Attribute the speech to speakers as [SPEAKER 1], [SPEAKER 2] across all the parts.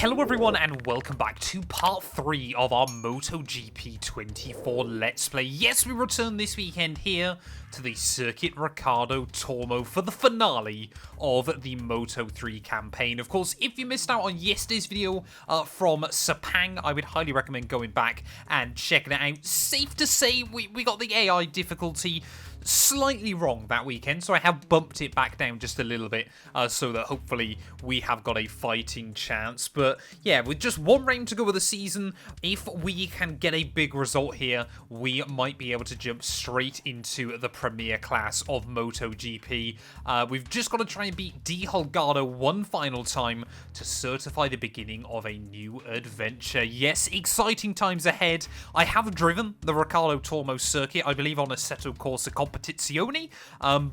[SPEAKER 1] Hello everyone and welcome back to part 3 of our MotoGP 24 Let's Play. Yes, we return this weekend here to the Circuit Ricardo Tormo for the finale of the Moto3 campaign. Of course, if you missed out on yesterday's video from Sepang, I would highly recommend going back and checking it out. Safe to say, we got the AI difficulty slightly wrong that weekend, so I have bumped it back down just a little bit so that hopefully we have got a fighting chance. But yeah, with just one round to go of the season, if we can get a big result here, we might be able to jump straight into the premier class of MotoGP. We've just got to try and beat D. Holgado one final time to certify the beginning of a new adventure. Yes, exciting times ahead. I have driven the Ricardo Tormo circuit, I believe on Assetto Corsa Competizione,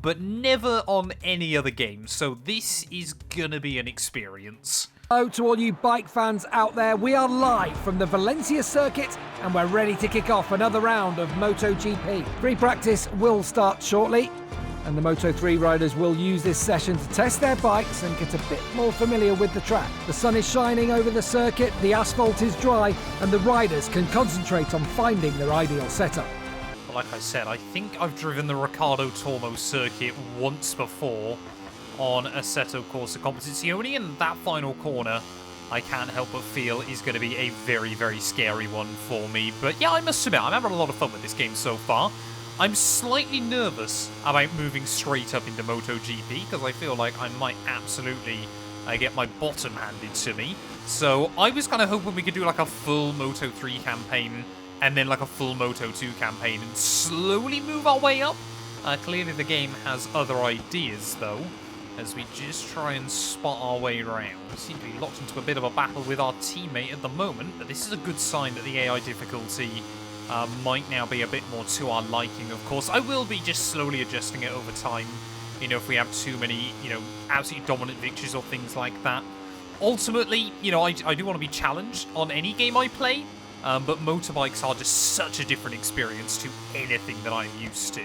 [SPEAKER 1] but never on any other game, so this is gonna be an experience.
[SPEAKER 2] Hello to all you bike fans out there. We are live from the Valencia circuit and we're ready to kick off another round of MotoGP. Free practice will start shortly and the Moto3 riders will use this session to test their bikes and get a bit more familiar with the track. The sun is shining over the circuit, the asphalt is dry, and the riders can concentrate on finding their ideal setup.
[SPEAKER 1] Like I said, I think I've driven the Ricardo Tormo circuit once before on Assetto Corsa Competizione, and that final corner I can't help but feel is going to be a very, very scary one for me. But yeah, I must admit, I'm having a lot of fun with this game so far. I'm slightly nervous about moving straight up into MotoGP because I feel like I might absolutely get my bottom handed to me. So I was kind of hoping we could do like a full Moto3 campaign and then like a full Moto2 campaign and slowly move our way up. Clearly the game has other ideas though, as we just try and spot our way around. We seem to be locked into a bit of a battle with our teammate at the moment, but this is a good sign that the AI difficulty might now be a bit more to our liking, of course. I will be just slowly adjusting it over time, you know, if we have too many, you know, absolutely dominant victories or things like that. Ultimately, you know, I do want to be challenged on any game I play, but motorbikes are just such a different experience to anything that I'm used to.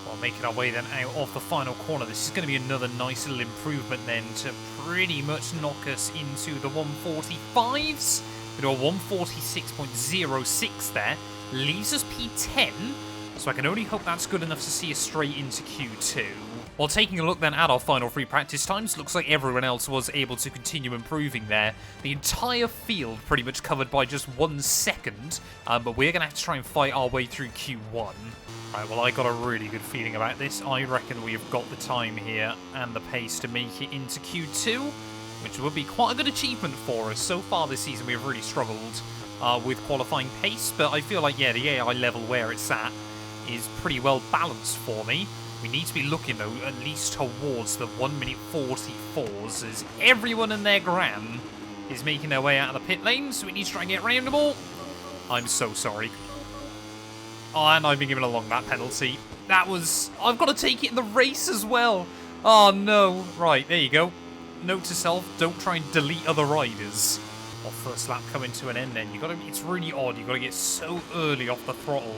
[SPEAKER 1] While making our way then out of the final corner, this is going to be another nice little improvement then to pretty much knock us into the 145s. We do a 146.06 there, leaves us P10, so I can only hope that's good enough to see us straight into Q2. While taking a look then at our final free practice times, looks like everyone else was able to continue improving there. The entire field pretty much covered by just 1 second, but we're going to have to try and fight our way through Q1. Right, well, I got a really good feeling about this. I reckon we've got the time here and the pace to make it into Q2, which would be quite a good achievement for us. So far this season, we've really struggled with qualifying pace, but I feel like, yeah, the AI level where it's at is pretty well balanced for me. We need to be looking, though, at least towards the 1:44s, as everyone and their gran is making their way out of the pit lane, so we need to try and get around them all. I'm so sorry. Oh, and I've been given a long lap penalty. That was... I've got to take it in the race as well. Oh, no. Right, there you go. Note to self, don't try and delete other riders. Well, first lap coming to an end then. It's really odd. You've got to get so early off the throttle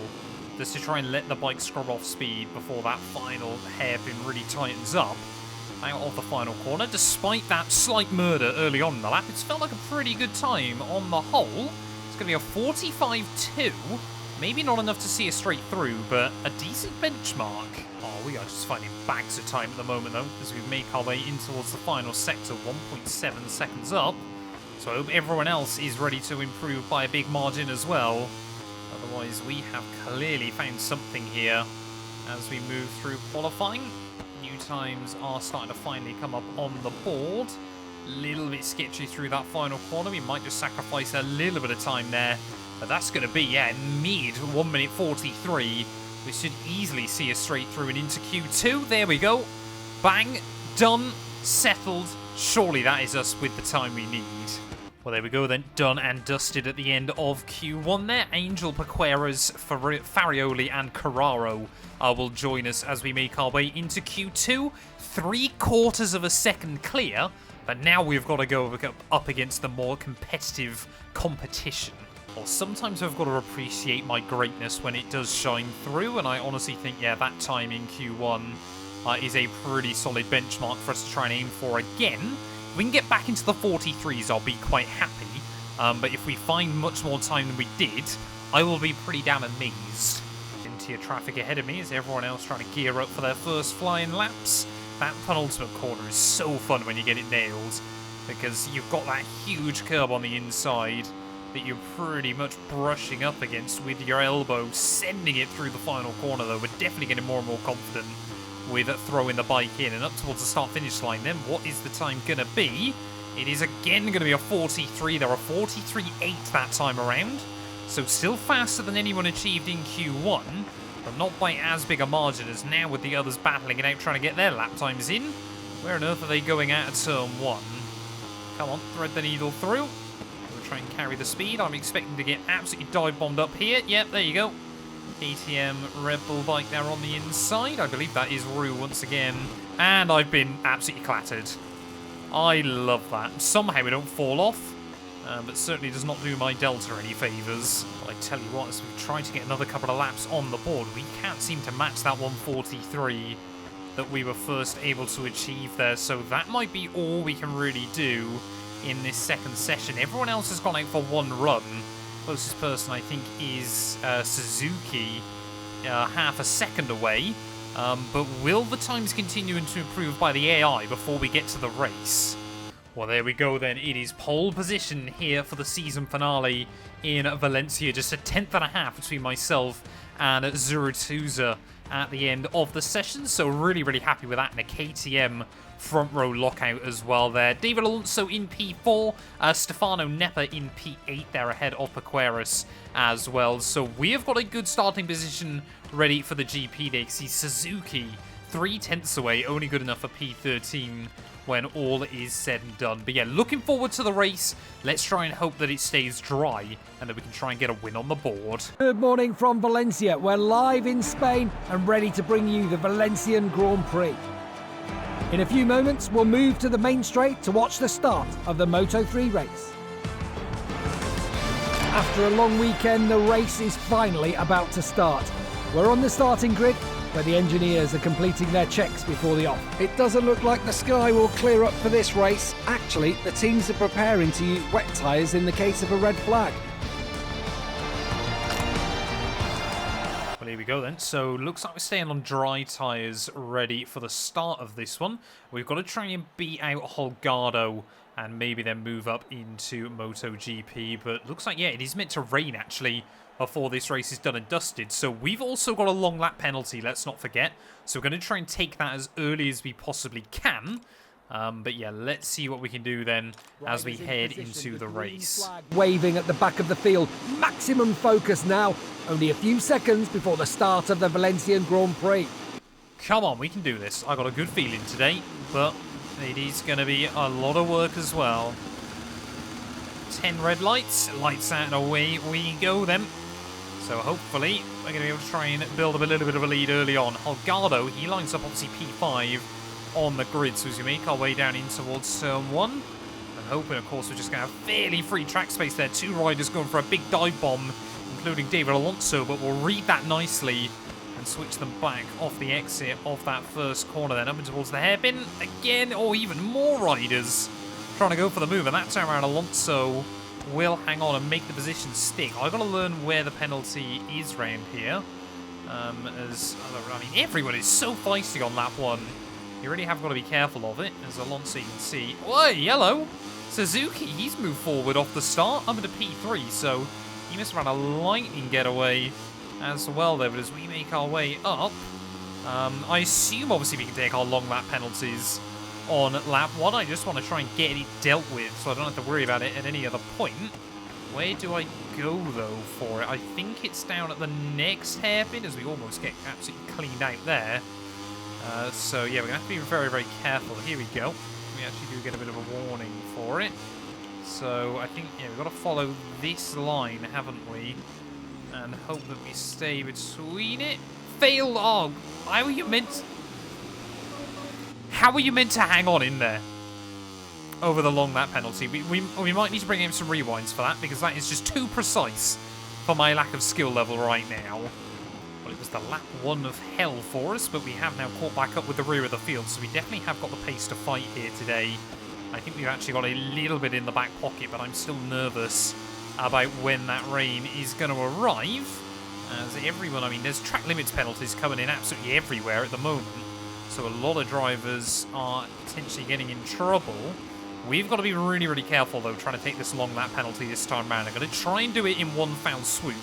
[SPEAKER 1] just to try and let the bike scrub off speed before that final hairpin really tightens up. Out of the final corner. Despite that slight murder early on in the lap, it's felt like a pretty good time on the whole. It's going to be a 45.2. Maybe not enough to see us straight through, but a decent benchmark. Oh, we are just finding bags of time at the moment, though, as we make our way in towards the final sector, 1.7 seconds up. So I hope everyone else is ready to improve by a big margin as well. Otherwise, we have clearly found something here as we move through qualifying. New times are starting to finally come up on the board. A little bit sketchy through that final corner. We might just sacrifice a little bit of time there. But that's going to be, yeah, mid 1:43. We should easily see us straight through and into Q2. There we go. Bang. Done. Settled. Surely that is us with the time we need. Well, there we go then. Done and dusted at the end of Q1 there. Angel, Paqueras, Farioli and Carraro will join us as we make our way into Q2. 3/4 of a second clear. But now we've got to go up against the more competitive competition. Well, sometimes I've got to appreciate my greatness when it does shine through, and I honestly think, yeah, that time in Q1 is a pretty solid benchmark for us to try and aim for again. If we can get back into the 43s, I'll be quite happy. But if we find much more time than we did, I will be pretty damn amazed. Into your traffic ahead of me is everyone else trying to gear up for their first flying laps. That penultimate corner is so fun when you get it nailed, because you've got that huge curb on the inside that you're pretty much brushing up against with your elbow, sending it through the final corner though. We're definitely getting more and more confident with throwing the bike in, and up towards the start-finish line then. What is the time going to be? It is again going to be a 43. There are 43.8 that time around, so still faster than anyone achieved in Q1, but not by as big a margin as now with the others battling it out trying to get their lap times in. Where on earth are they going out of turn 1? Come on, thread the needle through. We'll try and carry the speed. I'm expecting to get absolutely dive-bombed up here. Yep, there you go. KTM Red Bull bike there on the inside. I believe that is Rue once again. And I've been absolutely clattered. I love that. Somehow we don't fall off, but certainly does not do my Delta any favours. Well, I tell you what, as we try to get another couple of laps on the board, we can't seem to match that 143 that we were first able to achieve there. So that might be all we can really do in this second session. Everyone else has gone out for one run. Closest person, I think, is Suzuki, half a second away. But will the times continue to improve by the AI before we get to the race? Well, there we go then. It is pole position here for the season finale in Valencia. Just a 10th between myself and Zurutuza at the end of the session. So really, really happy with that. And a KTM front row lockout as well there. David Alonso in P4, Stefano Neppa in P8 there ahead of Paqueras as well. So we have got a good starting position ready for the GP day. See Suzuki 3/10 away, only good enough for P13 when all is said and done. But yeah, looking forward to the race. Let's try and hope that it stays dry and that we can try and get a win on the board.
[SPEAKER 2] Good morning from Valencia. We're live in Spain and ready to bring you the Valencian Grand Prix. In a few moments, we'll move to the main straight to watch the start of the Moto3 race. After a long weekend, the race is finally about to start. We're on the starting grid, where the engineers are completing their checks before the off. It doesn't look like the sky will clear up for this race. Actually, the teams are preparing to use wet tyres in the case of a red flag.
[SPEAKER 1] Well, here we go then. So looks like we're staying on dry tyres ready for the start of this one. We've got to try and beat out Holgado and maybe then move up into MotoGP. But looks like, yeah, it is meant to rain actually before this race is done and dusted. So we've also got a long lap penalty, let's not forget. So we're going to try and take that as early as we possibly can. But yeah, let's see what we can do then as we head into the race.
[SPEAKER 2] Waving at the back of the field. Maximum focus now. Only a few seconds before the start of the Valencian Grand Prix.
[SPEAKER 1] Come on, we can do this. I got a good feeling today, but it is going to be a lot of work as well. 10 red lights. Lights out and away we go then. So hopefully we're going to be able to try and build up a little bit of a lead early on. Holgado, he lines up obviously P5 on the grid. So as we make our way down in towards turn 1, I'm hoping, of course, we're just going to have fairly free track space there. Two riders going for a big dive bomb, including David Alonso, but we'll read that nicely and switch them back off the exit of that first corner then up and towards the hairpin. Again, or even more riders trying to go for the move, and that time around Alonso will hang on and make the position stick. I've got to learn where the penalty is round here. I mean, everyone is so feisty on lap 1. You really have got to be careful of it, as Alonso you can see. Oh, yellow! Suzuki, he's moved forward off the start, up into P3, so he must have run a lightning getaway as well there. But as we make our way up, I assume obviously we can take our long lap penalties on lap 1. I just want to try and get it dealt with so I don't have to worry about it at any other point. Where do I go though for it? I think it's down at the next hairpin, as we almost get absolutely cleaned out there. So yeah, we're going to have to be very, very careful. Here we go. We actually do get a bit of a warning for it. So I think, yeah, we've got to follow this line, haven't we? And hope that we stay between it. Failed! Oh, how were you meant... How were you meant to hang on in there over the long lap penalty? We might need to bring in some rewinds for that, because that is just too precise for my lack of skill level right now. Well, it was the lap 1 of hell for us, but we have now caught back up with the rear of the field, so we definitely have got the pace to fight here today. I think we've actually got a little bit in the back pocket, but I'm still nervous about when that rain is going to arrive. As everyone, I mean, there's track limits penalties coming in absolutely everywhere at the moment. So a lot of drivers are potentially getting in trouble. We've got to be really, really careful, though, trying to take this long lap penalty this time around. I'm going to try and do it in one foul swoop.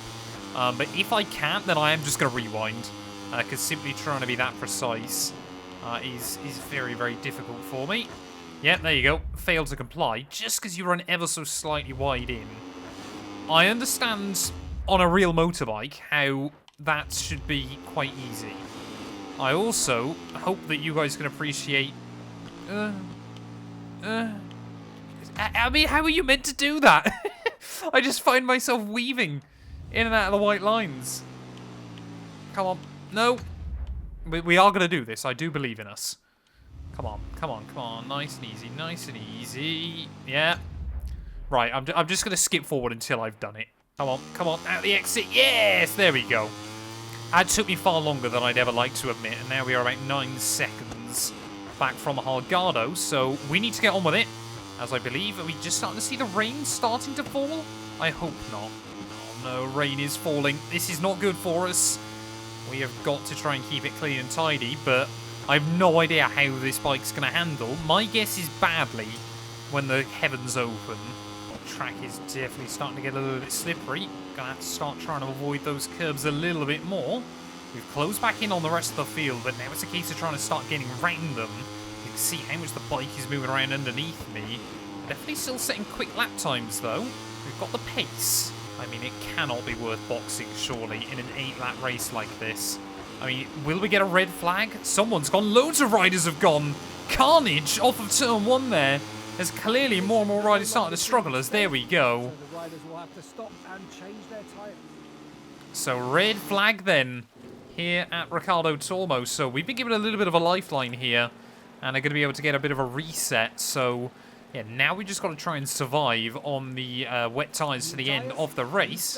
[SPEAKER 1] But if I can't, then I am just going to rewind. Because simply trying to be that precise is very, very difficult for me. Yeah, there you go. Failed to comply. Just because you run ever so slightly wide in. I understand on a real motorbike how that should be quite easy. I also hope that you guys can appreciate... I mean, how are you meant to do that? I just find myself weaving in and out of the white lines. Come on. No. We are going to do this. I do believe in us. Come on. Come on. Come on. Nice and easy. Nice and easy. Yeah. Right. I'm just going to skip forward until I've done it. Come on. Come on. Out the exit. Yes. There we go. That took me far longer than I'd ever like to admit. And now we are about 9 seconds back from Hargado. So we need to get on with it. As I believe, are we just starting to see the rain starting to fall? I hope not. Oh no, rain is falling. This is not good for us. We have got to try and keep it clean and tidy, but I have no idea how this bike's going to handle. My guess is badly when the heavens open. The track is definitely starting to get a little bit slippery. Gonna have to start trying to avoid those curbs a little bit more. We've closed back in on the rest of the field, but now it's a case of trying to start getting around them. You can see how much the bike is moving around underneath me. Definitely still setting quick lap times, though. We've got the pace. I mean, it cannot be worth boxing, surely, in an 8-lap race like this. I mean, will we get a red flag? Someone's gone. Loads of riders have gone. Carnage off of turn 1 there. There's clearly more and more riders starting to struggle as there we go.
[SPEAKER 2] So the riders will have to stop and change their tyres.
[SPEAKER 1] So red flag then here at Ricardo Tormo. So we've been given a little bit of a lifeline here and are going to be able to get a bit of a reset. So yeah, now we just got to try and survive on the wet tyres to the end of the race.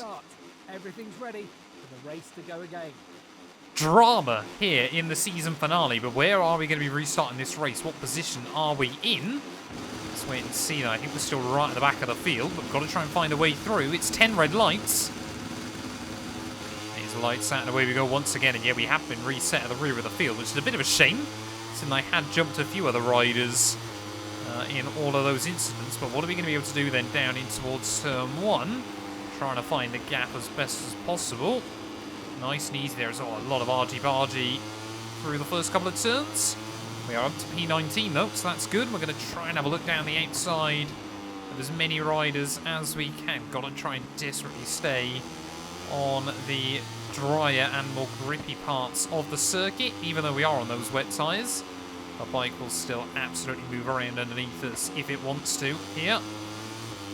[SPEAKER 2] Everything's ready for the race to go again.
[SPEAKER 1] Drama here in the season finale, but where are we going to be restarting this race? What position are we in? Let's wait and see. I think we're still right at the back of the field, but we've got to try and find a way through. It's 10 red lights. These lights out and away we go once again, and yeah, we have been reset at the rear of the field, which is a bit of a shame, since I had jumped a few other riders in all of those incidents. But what are we going to be able to do then down in towards turn 1? Trying to find the gap as best as possible. Nice and easy there as well. A lot of argy-bargy through the first couple of turns. We are up to P19 though, so that's good. We're going to try and have a look down the outside of as many riders as we can. Got to try and desperately stay on the drier and more grippy parts of the circuit, even though we are on those wet tyres. The bike will still absolutely move around underneath us if it wants to here.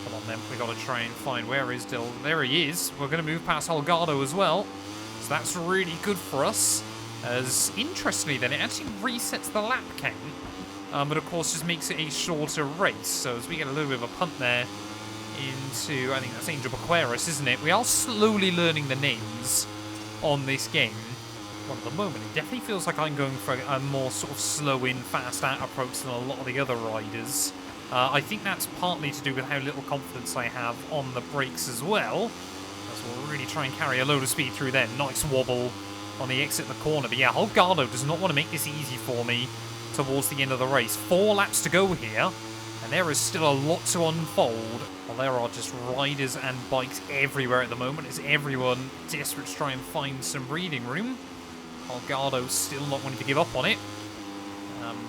[SPEAKER 1] Come on then, we got to try and find where is Dill. There he is. We're going to move past Holgado as well. So that's really good for us. As interestingly then, it actually resets the lap count. But of course just makes it a shorter race. So as we get a little bit of a punt there into, I think that's Angel Baqueras, isn't it? We are slowly learning the names on this game. Well, at the moment, it definitely feels like I'm going for a more sort of slow in, fast out approach than a lot of the other riders. I think that's partly to do with how little confidence I have on the brakes as well. As we'll really try and carry a load of speed through there. Nice wobble on the exit of the corner. But yeah, Holgado does not want to make this easy for me towards the end of the race. 4 laps to go here, and there is still a lot to unfold. Well, there are just riders and bikes everywhere at the moment. Is everyone desperate to try and find some breathing room? Holgado still not wanting to give up on it.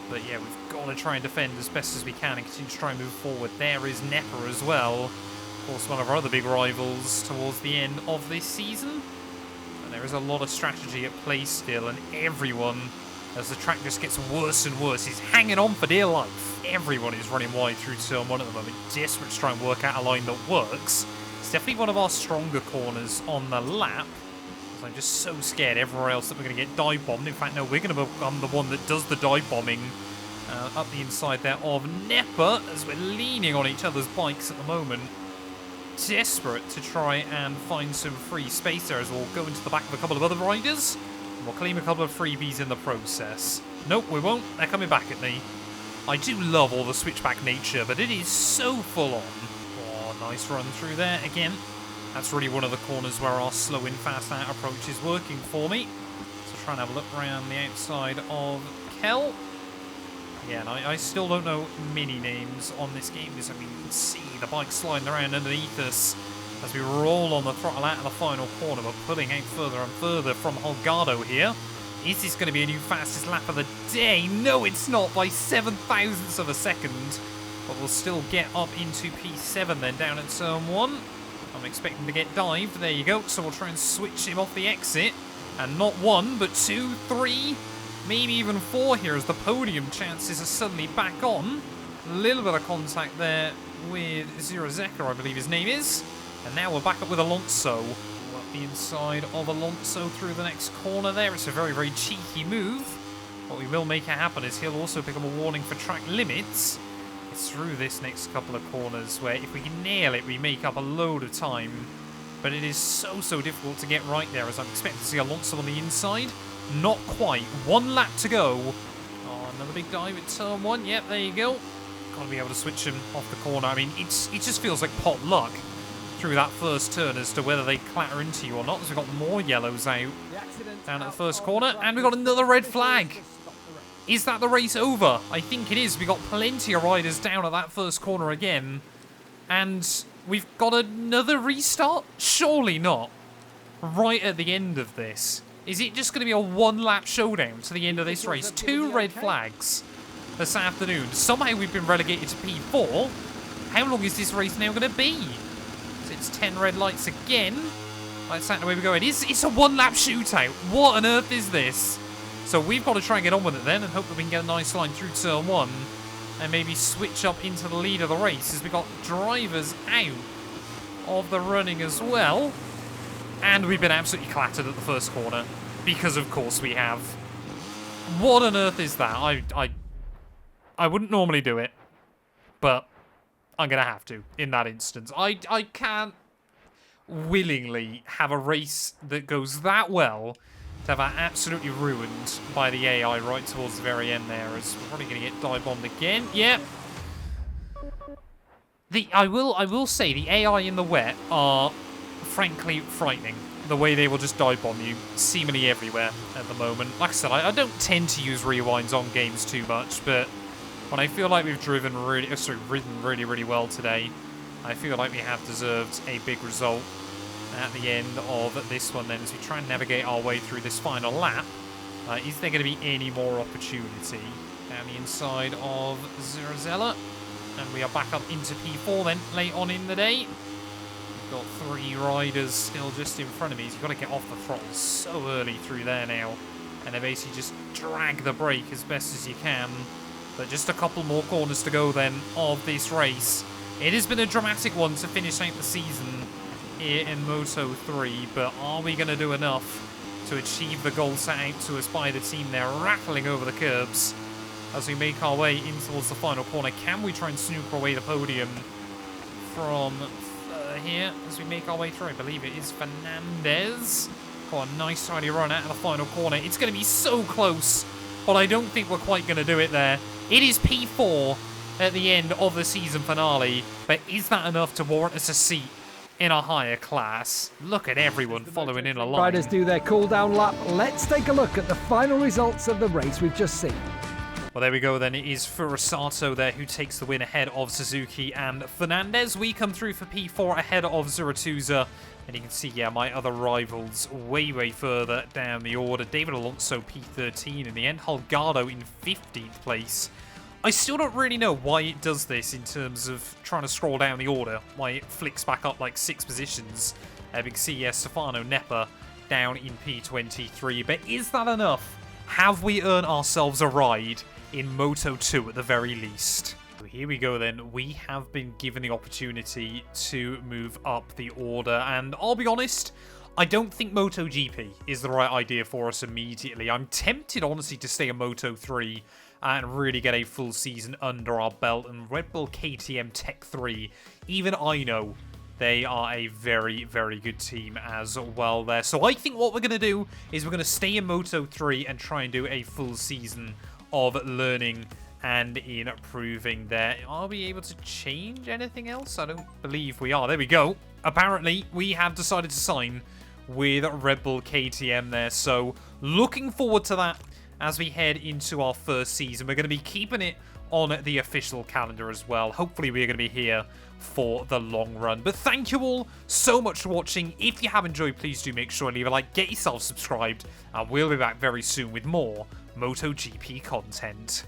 [SPEAKER 1] But yeah, we've got to try and defend as best as we can and continue to try and move forward. There is Nepper as well. Of course, one of our other big rivals towards the end of this season. And there is a lot of strategy at play still, and everyone, as the track just gets worse and worse, is hanging on for dear life. Everyone is running wide through turn 1 at the moment, desperate to try and work out a line that works. It's definitely one of our stronger corners on the lap. I'm just so scared everywhere else that we're going to get dive bombed. In fact, no, we're going to become the one that does the dive bombing up the inside there of Nepper, as we're leaning on each other's bikes at the moment. Desperate to try and find some free space there, as we'll go into the back of a couple of other riders. And we'll claim a couple of freebies in the process. Nope, we won't. They're coming back at me. I do love all the switchback nature, but it is so full on. Oh, nice run through there again. That's really one of the corners where our slow in, fast out approach is working for me. So try and have a look around the outside of Kel. Yeah, and I still don't know mini names on this game, because I mean, you can see the bike sliding around underneath us as we roll on the throttle out of the final corner. We're pulling out further and further from Holgado here. Is this going to be a new fastest lap of the day? No, it's not, by 7,000ths of a second. But we'll still get up into P7 then, down at turn 1. I'm expecting to get dived. There you go. So we'll try and switch him off the exit. And not 1, but 2, 3, maybe even 4 here, as the podium chances are suddenly back on. A little bit of contact there with Zirozeka, I believe his name is. And now we're back up with Alonso. Up the inside of Alonso through the next corner there. It's a very, very cheeky move. What we will make it happen is he'll also pick up a warning for track limits. It's through this next couple of corners where if we can nail it, we make up a load of time. But it is so, so difficult to get right there, as I'm expecting to see Alonso on the inside. Not quite. 1 lap to go. Oh, another big dive at turn 1. Yep, there you go. Got to be able to switch him off the corner. I mean, it just feels like pot luck through that first turn as to whether they clatter into you or not. So we've got more yellows out down at the first corner. And we've got another red flag. Is that the race over? I think it is. We've got plenty of riders down at that first corner again. And we've got another restart? Surely not. Right at the end of this. Is it just going to be a 1-lap showdown to the end of this race? 2 red flags this afternoon. Somehow we've been relegated to P4. How long is this race now going to be? So it's 10 red lights again. That's the way we go. It's a 1-lap shootout. What on earth is this? So we've got to try and get on with it then, and hope that we can get a nice line through turn 1 and maybe switch up into the lead of the race, as we've got drivers out of the running as well. And we've been absolutely clattered at the first corner, because of course we have. What on earth is that? I wouldn't normally do it, but I'm going to have to in that instance. I can't willingly have a race that goes that well to have it absolutely ruined by the AI right towards the very end there, as we're probably going to get dive bombed again. Yep. I will say the AI in the wet are frankly frightening. The way they will just dive bomb you seemingly everywhere at the moment. Like I said, I don't tend to use rewinds on games too much, but when I feel like we've ridden really, really well today, I feel like we have deserved a big result at the end of this one then, as we try and navigate our way through this final lap. Is there going to be any more opportunity down the inside of Zirozella? And we are back up into P4 then, late on in the day. We've got 3 riders still just in front of me. So you've got to get off the throttle so early through there now. And then basically just drag the brake as best as you can. But just a couple more corners to go then of this race. It has been a dramatic one to finish out the season here in Moto 3, but are we going to do enough to achieve the goal set out to us by the team there, rattling over the curbs as we make our way in towards the final corner? Can we try and snooker away the podium from here as we make our way through? I believe it is Fernandez. Oh, a nice tidy run out of the final corner. It's going to be so close, but I don't think we're quite going to do it there. It is P4 at the end of the season finale, but is that enough to warrant us a seat in a higher class? Look at everyone following in a line.
[SPEAKER 2] Riders do their cool-down lap. Let's take a look at the final results of the race we've just seen.
[SPEAKER 1] Well, there we go then. It is Furusato there who takes the win ahead of Suzuki and Fernandez. We come through for P4 ahead of Zuratuza. And you can see, yeah, my other rivals way, way further down the order. David Alonso P13 in the end. Holgado in 15th place. I still don't really know why it does this in terms of trying to scroll down the order, why it flicks back up like 6 positions. We can see, yeah, Stefano Neppa down in P23. But is that enough? Have we earned ourselves a ride in Moto 2 at the very least? So here we go then. We have been given the opportunity to move up the order. And I'll be honest, I don't think MotoGP is the right idea for us immediately. I'm tempted, honestly, to stay in Moto 3 and really get a full season under our belt. And Red Bull KTM Tech 3, even I know they are a very, very good team as well there. So I think what we're going to do is we're going to stay in Moto 3 and try and do a full season of learning and in improving there. Are we able to change anything else? I don't believe we are. There we go. Apparently, we have decided to sign with Red Bull KTM there. So, looking forward to that as we head into our first season. We're going to be keeping it on the official calendar as well. Hopefully, we're going to be here for the long run. But thank you all so much for watching. If you have enjoyed, please do make sure and leave a like, get yourself subscribed, and we'll be back very soon with more MotoGP content.